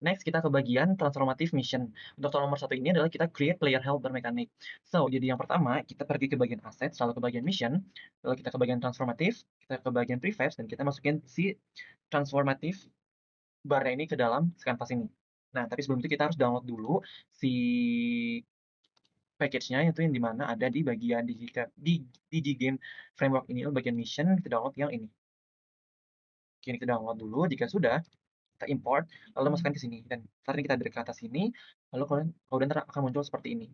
Next, kita ke bagian transformative mission. Untuk tool nomor satu ini adalah kita create player helper mechanic. So, jadi yang pertama, kita pergi ke bagian asset, lalu ke bagian mission, lalu kita ke bagian transformative, kita ke bagian prefabs, dan kita masukin si transformative bar-nya ini ke dalam canvas ini. Nah, tapi sebelum itu kita harus download dulu si package-nya, itu yang dimana ada di bagian di Game Framework ini, bagian mission, kita download yang ini. Oke, ini kita download dulu. Jika sudah, kita import, lalu masukkan ke sini. Dan ntar ini kita drag ke atas sini, lalu kemudian ntar akan muncul seperti ini.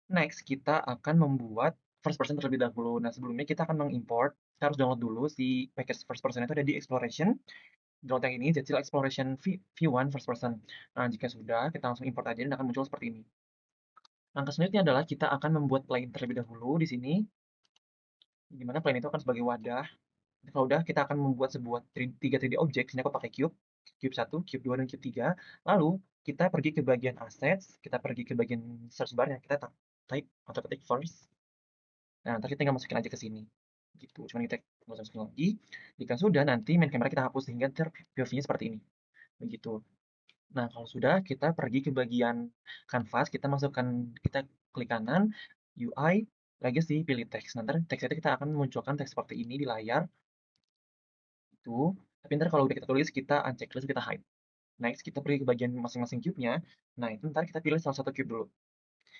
Next, kita akan membuat first person terlebih dahulu. Nah, sebelumnya kita akan mengimport, kita harus download dulu si package first person itu ada di Exploration. Download yang ini, Zetsil Exploration V1 first person. Nah, jika sudah, kita langsung import aja dan akan muncul seperti ini. Langkah selanjutnya adalah kita akan membuat plane terlebih dahulu di sini, di mana plane itu akan sebagai wadah. Kalau udah, kita akan membuat sebuah 3D object. Sini aku pakai cube, cube 1, cube 2, dan cube 3. Lalu, kita pergi ke bagian assets, kita pergi ke bagian search bar, kita type atau ketik first. Nah, ntar kita tinggal masukin aja ke sini. Gitu, cuman kita nggak usah masukin lagi. Jika sudah, nanti main kamera kita hapus sehingga ntar POV-nya seperti ini. Begitu. Nah, kalau sudah, kita pergi ke bagian canvas, kita klik kanan, UI, legacy, pilih teks. Nanti teks itu kita akan memunculkan teks seperti ini di layar. Itu. Tapi ntar kalau udah kita tulis, kita uncheck list, kita hide. Next, kita pergi ke bagian masing-masing cube-nya. Nah, itu ntar kita pilih salah satu cube dulu.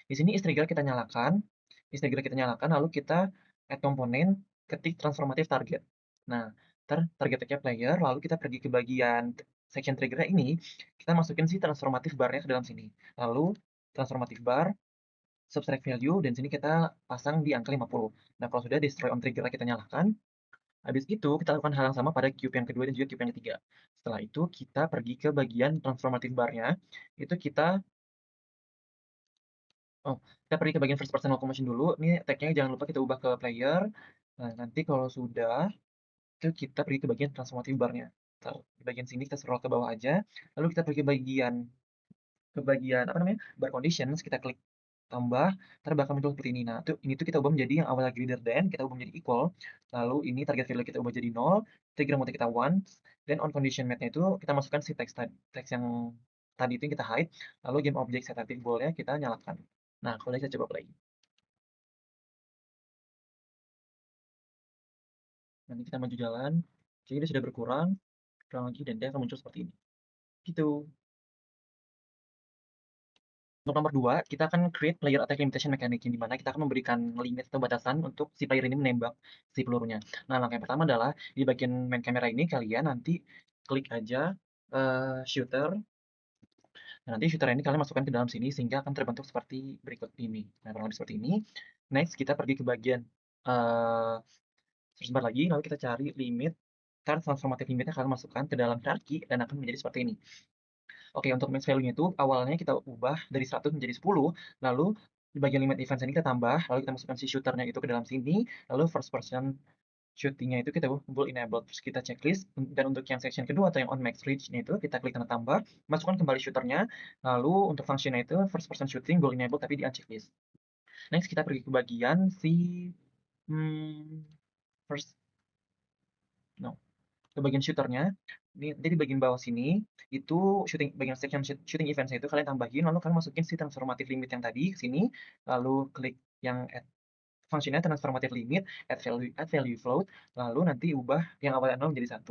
Di sini is trigger kita nyalakan. Lalu kita add komponen, ketik transformative target. Nah, targetnya player, lalu kita pergi ke bagian section trigger ini, kita masukin si transformative bar-nya ke dalam sini. Lalu transformative bar, subtract value, dan sini kita pasang di angka 50. Nah, kalau sudah destroy on trigger kita nyalakan, habis itu kita lakukan hal yang sama pada cube yang kedua dan juga cube yang ketiga. Setelah itu kita pergi ke bagian transformative bar-nya, itu kita pergi ke bagian first person locomotion dulu. Ini tag-nya jangan lupa kita ubah ke player. Nah, nanti kalau sudah, itu kita pergi ke bagian transformative bar-nya. Di bagian sini kita scroll ke bawah aja. Lalu kita pergi ke bagian apa namanya? Bar conditions, kita klik tambah, ntar bakal muncul seperti ini. Nah, ini tuh kita ubah menjadi yang awalnya greater than, kita ubah menjadi equal. Lalu ini target value kita ubah jadi 0, trigger mode kita once, dan on condition mate-nya itu kita masukkan si teks yang tadi itu yang kita hide, lalu game object set active ball-nya kita nyalakan. Nah, kalau kita coba play. Nanti kita maju jalan, jadi dia sudah berkurang lagi, dan dia akan muncul seperti ini. Gitu. Untuk nomor 2, kita akan create player attack limitation mechanic, di mana kita akan memberikan limit atau batasan untuk si player ini menembak si pelurunya. Nah, langkah yang pertama adalah di bagian main kamera ini kalian nanti klik aja shooter. Nah, nanti shooter ini kalian masukkan ke dalam sini sehingga akan terbentuk seperti berikut ini. Nah, kurang lebih seperti ini. Next, kita pergi ke bagian uh, search bar lagi, lalu kita cari limit. Transformative limitnya kalian masukkan ke dalam hierarchy dan akan menjadi seperti ini. Oke, untuk max value-nya itu awalnya kita ubah dari 100 menjadi 10, lalu di bagian limit events ini kita tambah, lalu kita masukkan si shooter-nya itu ke dalam sini, lalu first person shooting-nya itu kita full enable, terus kita checklist, dan untuk yang section kedua atau yang on max reach-nya itu kita klik tanda tambah, masukkan kembali shooter-nya, lalu untuk function-nya itu first person shooting goal enable tapi di unchecklist. Next kita pergi ke bagian si hmm, first no ke bagian shooternya. Ini nanti di bagian bawah sini itu bagian section shooting event itu kalian tambahin, lalu kalian masukin si transformative limit yang tadi ke sini, lalu klik yang add fungsinya transformative limit, add value float, lalu nanti ubah yang awalnya 0 menjadi 1.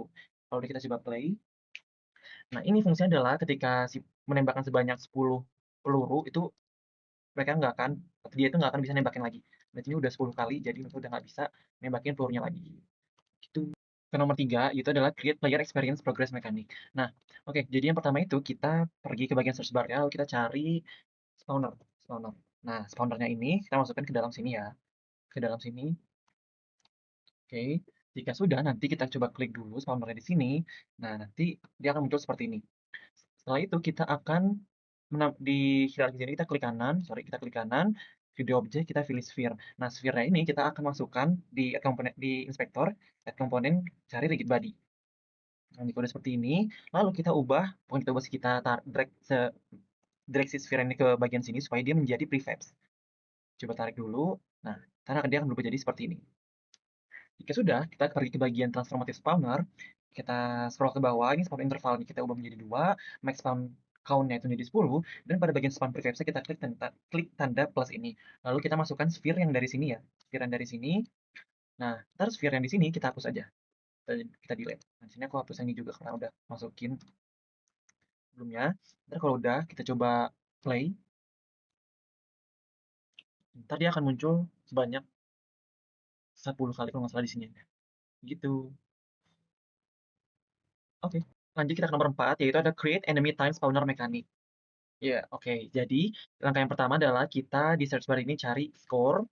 Kalau kita coba play, nah ini fungsinya adalah ketika si menembakkan sebanyak 10 peluru itu mereka nggak akan dia itu nggak akan bisa nembakin lagi. Nah, ini udah 10 kali, jadi mereka udah nggak bisa nembakin pelurunya lagi. Gitu. Ke nomor 3, itu adalah create player experience progress mechanic. Nah, oke, jadi yang pertama itu kita pergi ke bagian search bar ya, lalu kita cari spawner. Spawner. Nah, spawnernya ini kita masukkan ke dalam sini ya. Ke dalam sini. Oke. Jika sudah, nanti kita coba klik dulu spawnernya di sini. Nah, nanti dia akan muncul seperti ini. Setelah itu kita akan di hierarki sini kita klik kanan, video object kita pilih sphere. Nah, sphere-nya ini kita akan masukkan di komponen di inspektor, add komponen, cari rigid body. Nah, di kode seperti ini, lalu kita ubah, pokoknya kita ubah kita drag si sphere ini ke bagian sini supaya dia menjadi prefabs. Coba tarik dulu. Nah, karena dia akan berubah jadi seperti ini. Jika sudah, kita pergi ke bagian transformative spawner, kita scroll ke bawah, ini spawn intervalnya kita ubah menjadi 2, max spawn count-nya itu jadi 10, dan pada bagian span prefabs kita klik tanda plus ini. Lalu kita masukkan sphere yang dari sini ya, sphere yang dari sini. Nah, entar sphere yang di sini kita hapus aja, kita delete. Nah, di sini aku hapus ini juga karena udah masukin sebelumnya. Ntar kalau udah, kita coba play. Ntar dia akan muncul sebanyak 10 kali kalau nggak salah di sini. Gitu. Oke, lanjut kita ke nomor 4, yaitu ada create enemy time spawner mechanic. Ya, oke. Jadi, langkah yang pertama adalah kita di search bar ini cari score.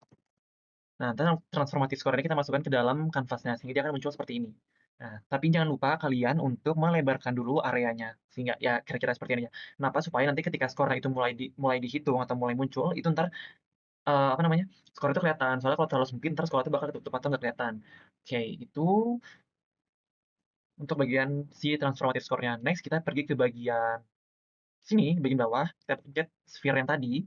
Nah, transformative score ini kita masukkan ke dalam kanvasnya, sehingga dia akan muncul seperti ini. Nah, tapi jangan lupa kalian untuk melebarkan dulu areanya, sehingga ya kira-kira seperti ini ya. Kenapa? Supaya nanti ketika skor itu mulai dihitung atau mulai muncul, itu ntar apa namanya, skor itu kelihatan. Soalnya kalau terlalu sempit, ntar skor itu bakal ketutup atau nggak kelihatan. Oke, itu untuk bagian si transformative score-nya. Next, kita pergi ke bagian sini, bagian bawah, kita pencet sphere yang tadi,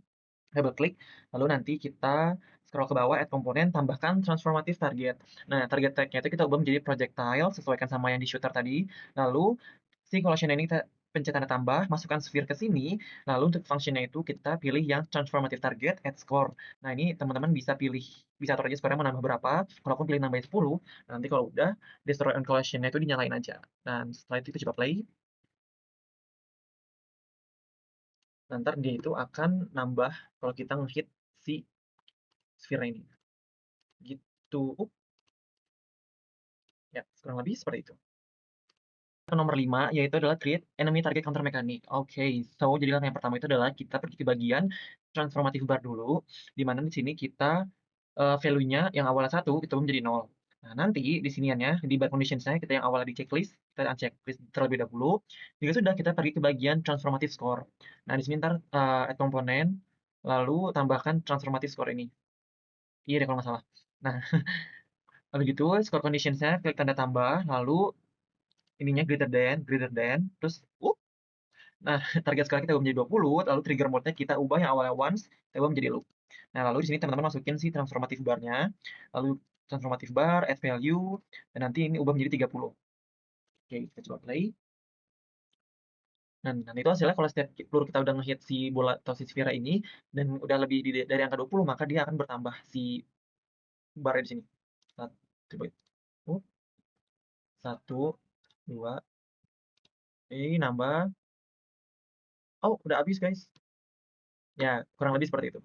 double klik, lalu nanti kita scroll ke bawah, add komponen, tambahkan transformative target. Nah, target tag-nya itu kita ubah menjadi projectile, sesuaikan sama yang di shooter tadi. Lalu, si collision ini kita pencet tanda tambah, masukkan sphere ke sini, lalu untuk function-nya itu kita pilih yang transformative target, add score. Nah, ini teman-teman bisa pilih, bisa atur aja score-nya mau nambah berapa. Kalau aku pilih nambah 10, nanti kalau udah, destroy on collision-nya itu dinyalain aja. Dan setelah itu kita coba play. Nanti dia itu akan nambah kalau kita ngehit si sphere ini. Gitu. Ya, kurang lebih seperti itu. Ke nomor 5, yaitu adalah create enemy target counter mechanic. Oke, so jadi langkah yang pertama itu adalah kita pergi ke bagian transformative bar dulu, di mana di sini kita value-nya yang awalnya 1 kita ubah menjadi 0. Nah, nanti di siniannya di bar conditions-nya kita yang awalnya di checklist, kita unchecklist terlebih dahulu. Jika sudah, kita pergi ke bagian transformative score. Nah, di sini ntar add komponen, lalu tambahkan transformative score ini. Iya deh kalau nggak salah. Nah, lalu gitu score conditions-nya klik tanda tambah, lalu ininya greater than, terus nah target score kita ubah menjadi 20, lalu trigger mode-nya kita ubah yang awalnya once, kita ubah menjadi loop. Nah, lalu di sini teman-teman masukin si transformative bar-nya, lalu transformative bar, add value, dan nanti ini ubah menjadi 30. Oke, kita coba play. Dan itu hasilnya kalau setiap peluru kita udah ngehit si bola atau si Sphera ini, dan udah lebih dari angka 20, maka dia akan bertambah si bar di sini. Coba, uh, 1, 2, ini nambah. Oh, udah habis guys. Ya, kurang lebih seperti itu.